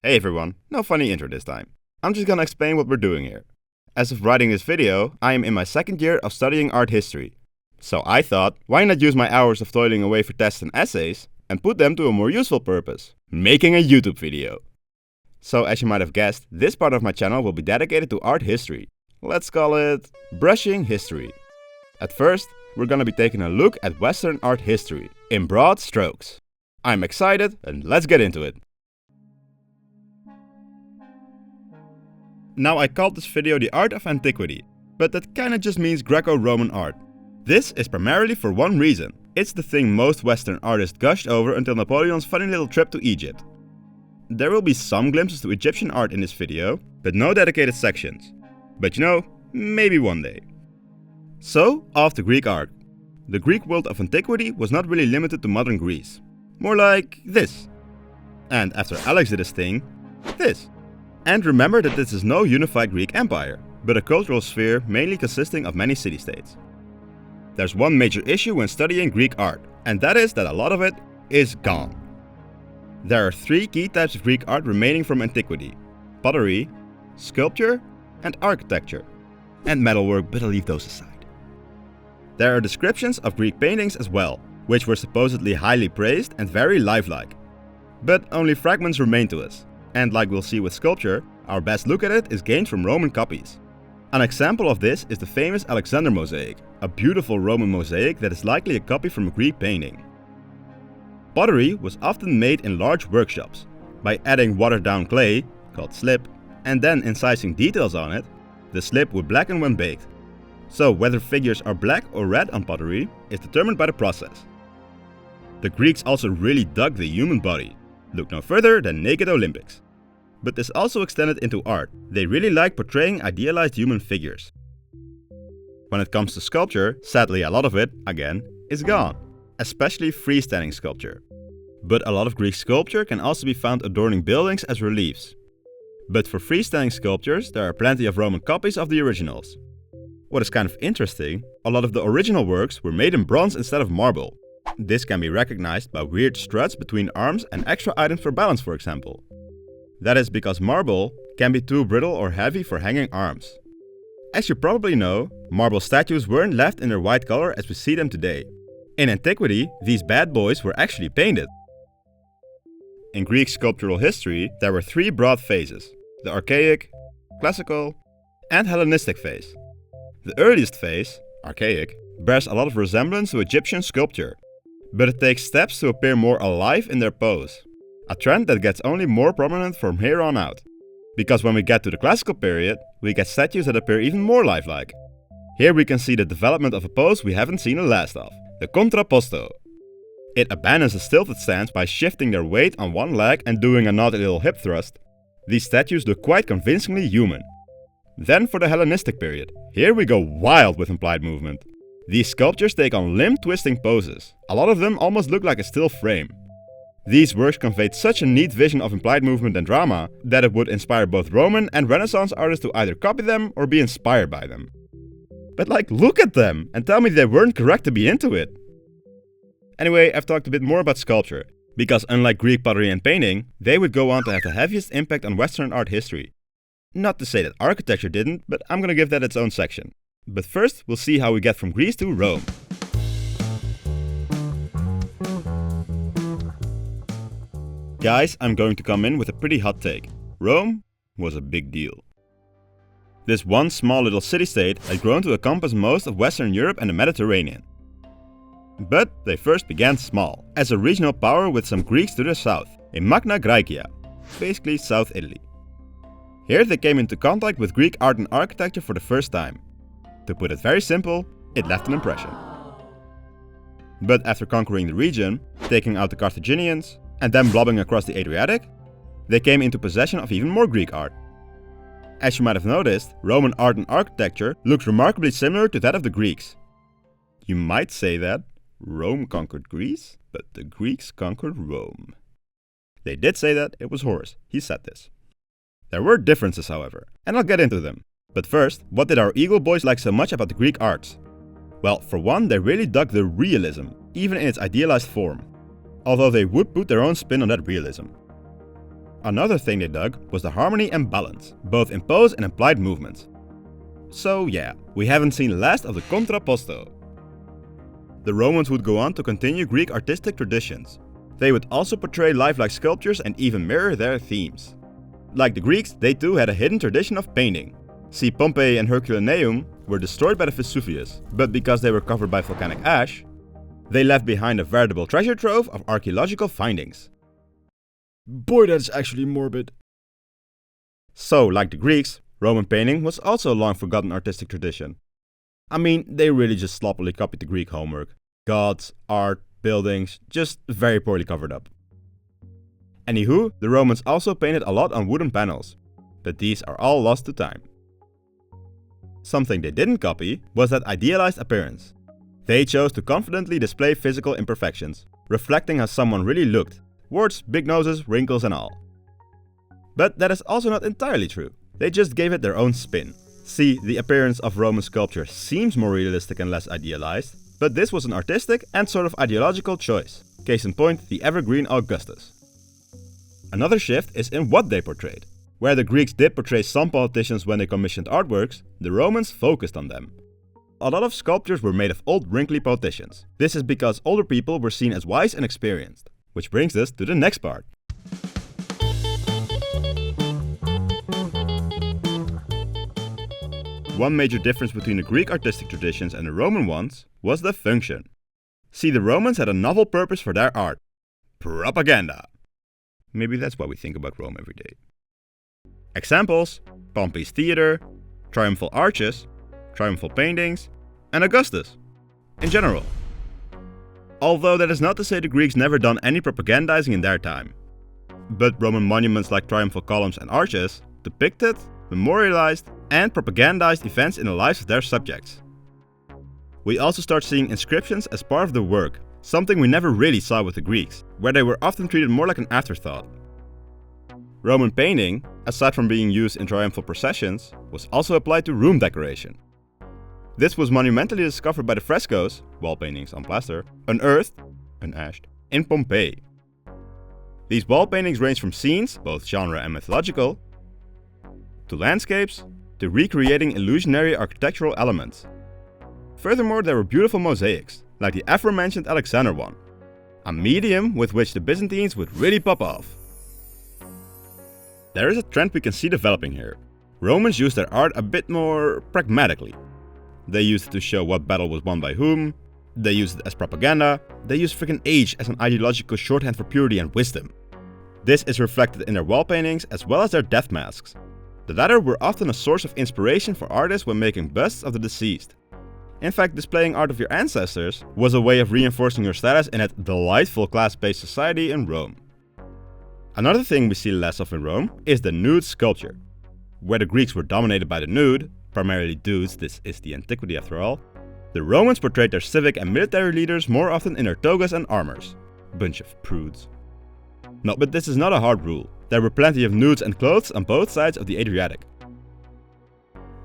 Hey everyone, no funny intro this time. I'm just gonna explain what we're doing here. As of writing this video, I am in my second year of studying art history. So I thought, why not use my hours of toiling away for tests and essays and put them to a more useful purpose, making a YouTube video. So as you might have guessed, this part of my channel will be dedicated to art history. Let's call it brushing history. At first, we're gonna be taking a look at Western art history, in broad strokes. I'm excited and let's get into it. Now I called this video the Art of Antiquity, but that kinda just means Greco-Roman art. This is primarily for one reason. It's the thing most Western artists gushed over until Napoleon's funny little trip to Egypt. There will be some glimpses to Egyptian art in this video, but no dedicated sections. But you know, maybe one day. So, off to Greek art. The Greek world of antiquity was not really limited to modern Greece. More like this. And after Alex did his thing, this. And remember that this is no unified Greek empire, but a cultural sphere mainly consisting of many city-states. There's one major issue when studying Greek art, and that is that a lot of it is gone. There are three key types of Greek art remaining from antiquity: pottery, sculpture, and architecture. And metalwork, but I'll leave those aside. There are descriptions of Greek paintings as well, which were supposedly highly praised and very lifelike. But only fragments remain to us. And like we'll see with sculpture, our best look at it is gained from Roman copies. An example of this is the famous Alexander mosaic, a beautiful Roman mosaic that is likely a copy from a Greek painting. Pottery was often made in large workshops. By adding watered down clay, called slip, and then incising details on it, the slip would blacken when baked. So whether figures are black or red on pottery is determined by the process. The Greeks also really dug the human body. Look no further than naked Olympics. But this also extended into art. They really like portraying idealized human figures. When it comes to sculpture, sadly a lot of it, again, is gone. Especially freestanding sculpture. But a lot of Greek sculpture can also be found adorning buildings as reliefs. But for freestanding sculptures, there are plenty of Roman copies of the originals. What is kind of interesting, a lot of the original works were made in bronze instead of marble. This can be recognized by weird struts between arms and extra items for balance, for example. That is because marble can be too brittle or heavy for hanging arms. As you probably know, marble statues weren't left in their white color as we see them today. In antiquity, these bad boys were actually painted. In Greek sculptural history, there were three broad phases: the Archaic, Classical, and Hellenistic phase. The earliest phase, Archaic, bears a lot of resemblance to Egyptian sculpture, but it takes steps to appear more alive in their pose. A trend that gets only more prominent from here on out. Because when we get to the classical period, we get statues that appear even more lifelike. Here we can see the development of a pose we haven't seen the last of, the contrapposto. It abandons a stilted stance by shifting their weight on one leg and doing a naughty little hip thrust. These statues look quite convincingly human. Then for the Hellenistic period, here we go wild with implied movement. These sculptures take on limb-twisting poses. A lot of them almost look like a still frame. These works conveyed such a neat vision of implied movement and drama that it would inspire both Roman and Renaissance artists to either copy them or be inspired by them. But like, look at them and tell me they weren't correct to be into it. Anyway, I've talked a bit more about sculpture, because unlike Greek pottery and painting, they would go on to have the heaviest impact on Western art history. Not to say that architecture didn't, but I'm gonna give that its own section. But first, we'll see how we get from Greece to Rome. Guys, I'm going to come in with a pretty hot take. Rome was a big deal. This one small little city-state had grown to encompass most of Western Europe and the Mediterranean. But they first began small, as a regional power with some Greeks to the south, in Magna Graecia, basically South Italy. Here they came into contact with Greek art and architecture for the first time. To put it very simple, it left an impression. But after conquering the region, taking out the Carthaginians, and then blobbing across the Adriatic, they came into possession of even more Greek art. As you might have noticed, Roman art and architecture looks remarkably similar to that of the Greeks. You might say that Rome conquered Greece, but the Greeks conquered Rome. They did say that, it was Horace, he said this. There were differences, however, and I'll get into them. But first, what did our Eagle boys like so much about the Greek arts? Well, for one, they really dug the realism, even in its idealized form. Although they would put their own spin on that realism. Another thing they dug was the harmony and balance, both in pose and implied movements. So yeah, we haven't seen last of the contrapposto. The Romans would go on to continue Greek artistic traditions. They would also portray lifelike sculptures and even mirror their themes. Like the Greeks, they too had a hidden tradition of painting. See, Pompeii and Herculaneum were destroyed by the Vesuvius, but because they were covered by volcanic ash, they left behind a veritable treasure trove of archaeological findings. Boy, that's actually morbid. So, like the Greeks, Roman painting was also a long forgotten artistic tradition. I mean, they really just sloppily copied the Greek homework. Gods, art, buildings, just very poorly covered up. Anywho, the Romans also painted a lot on wooden panels, but these are all lost to time. Something they didn't copy was that idealized appearance. They chose to confidently display physical imperfections, reflecting how someone really looked. Warts, big noses, wrinkles and all. But that is also not entirely true. They just gave it their own spin. See, the appearance of Roman sculpture seems more realistic and less idealized, but this was an artistic and sort of ideological choice. Case in point, the evergreen Augustus. Another shift is in what they portrayed. Where the Greeks did portray some politicians when they commissioned artworks, the Romans focused on them. A lot of sculptures were made of old wrinkly politicians. This is because older people were seen as wise and experienced. Which brings us to the next part. One major difference between the Greek artistic traditions and the Roman ones was the function. See, the Romans had a novel purpose for their art. Propaganda. Maybe that's why we think about Rome every day. Examples: Pompey's theater, triumphal arches, triumphal paintings, and Augustus, in general. Although that is not to say the Greeks never done any propagandizing in their time. But Roman monuments like triumphal columns and arches depicted, memorialized, and propagandized events in the lives of their subjects. We also start seeing inscriptions as part of the work, something we never really saw with the Greeks, where they were often treated more like an afterthought. Roman painting, aside from being used in triumphal processions, was also applied to room decoration. This was monumentally discovered by the frescoes, wall paintings on plaster, unearthed, unashed, in Pompeii. These wall paintings range from scenes, both genre and mythological, to landscapes, to recreating illusionary architectural elements. Furthermore, there were beautiful mosaics, like the aforementioned Alexander one, a medium with which the Byzantines would really pop off. There is a trend we can see developing here. Romans used their art a bit more pragmatically. They used it to show what battle was won by whom, they used it as propaganda, they used freaking age as an ideological shorthand for purity and wisdom. This is reflected in their wall paintings as well as their death masks. The latter were often a source of inspiration for artists when making busts of the deceased. In fact, displaying art of your ancestors was a way of reinforcing your status in that delightful class-based society in Rome. Another thing we see less of in Rome is the nude sculpture. Where the Greeks were dominated by the nude, primarily dudes, this is the Antiquity after all, the Romans portrayed their civic and military leaders more often in their togas and armors. Bunch of prudes. No, but this is not a hard rule. There were plenty of nudes and clothes on both sides of the Adriatic.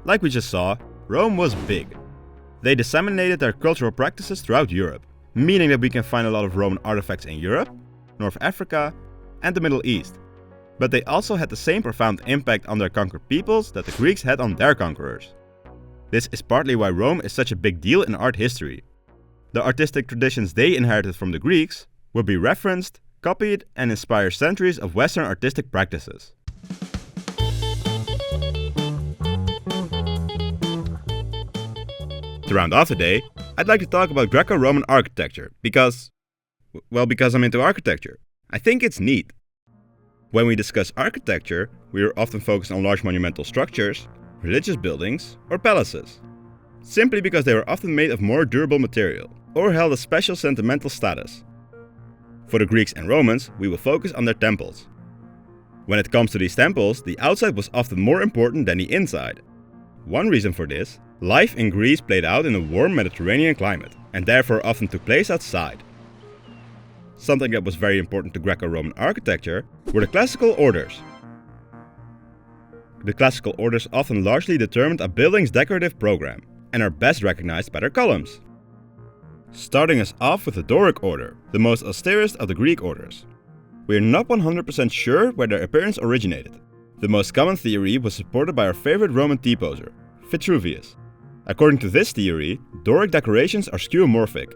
Like we just saw, Rome was big. They disseminated their cultural practices throughout Europe, meaning that we can find a lot of Roman artifacts in Europe, North Africa, and the Middle East. But they also had the same profound impact on their conquered peoples that the Greeks had on their conquerors. This is partly why Rome is such a big deal in art history. The artistic traditions they inherited from the Greeks would be referenced, copied, and inspire centuries of Western artistic practices. To round off the day, I'd like to talk about Greco-Roman architecture because I'm into architecture. I think it's neat. When we discuss architecture, we are often focused on large monumental structures, religious buildings, or palaces, simply because they were often made of more durable material or held a special sentimental status. For the Greeks and Romans, we will focus on their temples. When it comes to these temples, the outside was often more important than the inside. One reason for this, life in Greece played out in a warm Mediterranean climate, and therefore often took place outside. Something that was very important to Greco-Roman architecture were the classical orders. The classical orders often largely determined a building's decorative program, and are best recognized by their columns. Starting us off with the Doric order, the most austerest of the Greek orders. We are not 100% sure where their appearance originated. The most common theory was supported by our favorite Roman T-poser, Vitruvius. According to this theory, Doric decorations are skeuomorphic,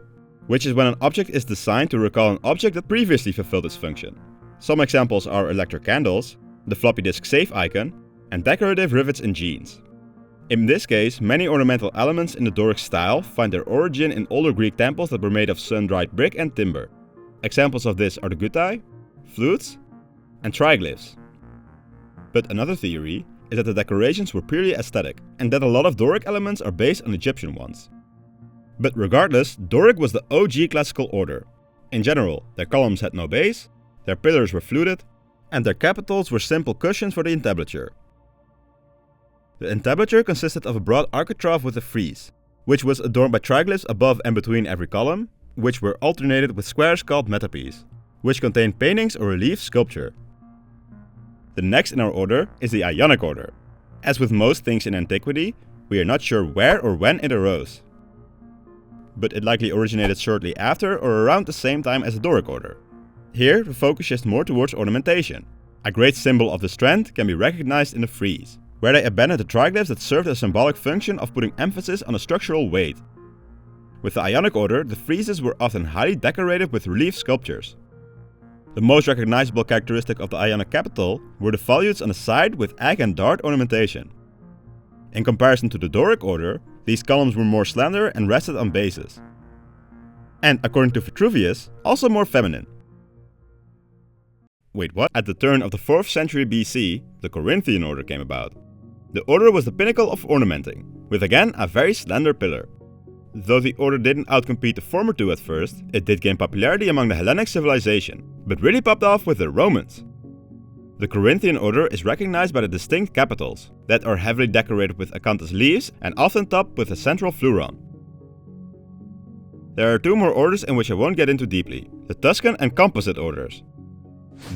which is when an object is designed to recall an object that previously fulfilled its function. Some examples are electric candles, the floppy disk safe icon, and decorative rivets in jeans. In this case, many ornamental elements in the Doric style find their origin in older Greek temples that were made of sun-dried brick and timber. Examples of this are the guttae, flutes, and triglyphs. But another theory is that the decorations were purely aesthetic, and that a lot of Doric elements are based on Egyptian ones. But regardless, Doric was the OG classical order. In general, their columns had no base, their pillars were fluted, and their capitals were simple cushions for the entablature. The entablature consisted of a broad architrave with a frieze, which was adorned by triglyphs above and between every column, which were alternated with squares called metopes, which contained paintings or relief sculpture. The next in our order is the Ionic order. As with most things in antiquity, we are not sure where or when it arose. But it likely originated shortly after or around the same time as the Doric order. Here, the focus shifts more towards ornamentation. A great symbol of this trend can be recognized in the frieze, where they abandoned the triglyphs that served a symbolic function of putting emphasis on a structural weight. With the Ionic order, the friezes were often highly decorated with relief sculptures. The most recognizable characteristic of the Ionic capital were the volutes on the side with egg and dart ornamentation. In comparison to the Doric order, these columns were more slender and rested on bases. And according to Vitruvius, also more feminine. Wait, what? At the turn of the 4th century BC, the Corinthian order came about. The order was the pinnacle of ornamenting, with again a very slender pillar. Though the order didn't outcompete the former two at first, it did gain popularity among the Hellenic civilization, but really popped off with the Romans. The Corinthian order is recognized by the distinct capitals, that are heavily decorated with acanthus leaves and often topped with a central fleuron. There are two more orders in which I won't get into deeply, the Tuscan and Composite orders.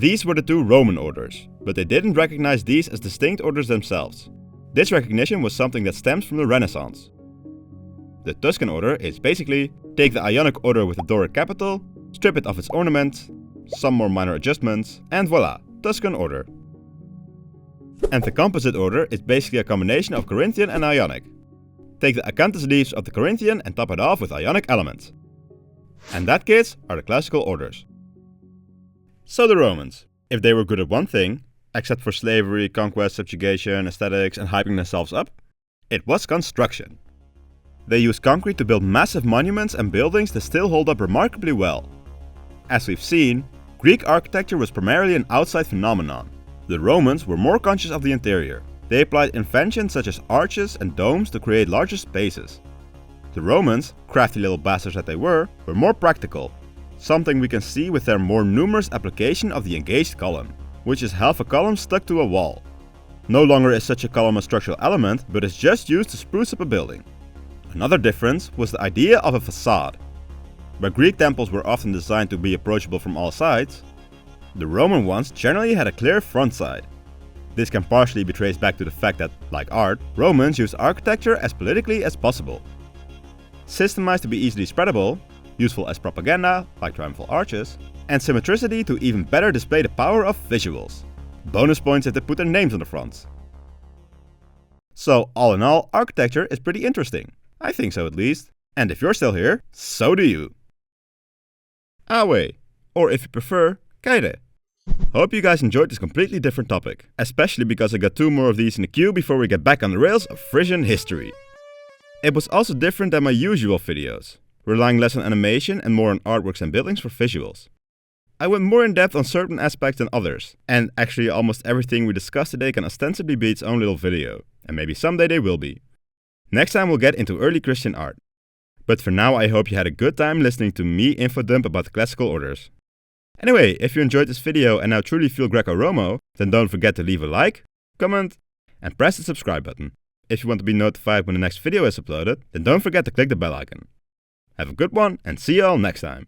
These were the two Roman orders, but they didn't recognize these as distinct orders themselves. This recognition was something that stems from the Renaissance. The Tuscan order is basically, take the Ionic order with the Doric capital, strip it of its ornaments, some more minor adjustments, and voila, Tuscan order. And the Composite order is basically a combination of Corinthian and Ionic. Take the acanthus leaves of the Corinthian and top it off with Ionic elements. And that, kids, are the classical orders. So the Romans, if they were good at one thing, except for slavery, conquest, subjugation, aesthetics, and hyping themselves up, it was construction. They used concrete to build massive monuments and buildings that still hold up remarkably well. As we've seen, Greek architecture was primarily an outside phenomenon. The Romans were more conscious of the interior. They applied inventions such as arches and domes to create larger spaces. The Romans, crafty little bastards that they were more practical, something we can see with their more numerous application of the engaged column, which is half a column stuck to a wall. No longer is such a column a structural element, but is just used to spruce up a building. Another difference was the idea of a facade. Where Greek temples were often designed to be approachable from all sides, the Roman ones generally had a clear front side. This can partially be traced back to the fact that, like art, Romans used architecture as politically as possible. Systemized to be easily spreadable, useful as propaganda, like triumphal arches, and symmetricity to even better display the power of visuals. Bonus points if they put their names on the fronts. So all in all, architecture is pretty interesting. I think so at least. And if you're still here, so do you. Awe, or if you prefer, Kaide. Hope you guys enjoyed this completely different topic, especially because I got two more of these in the queue before we get back on the rails of Frisian history. It was also different than my usual videos, relying less on animation and more on artworks and buildings for visuals. I went more in depth on certain aspects than others, and actually almost everything we discussed today can ostensibly be its own little video, and maybe someday they will be. Next time we'll get into early Christian art. But for now I hope you had a good time listening to me info dump about the classical orders. Anyway, if you enjoyed this video and now truly feel Greco-Romo, then don't forget to leave a like, comment, and press the subscribe button. If you want to be notified when the next video is uploaded, then don't forget to click the bell icon. Have a good one and see you all next time.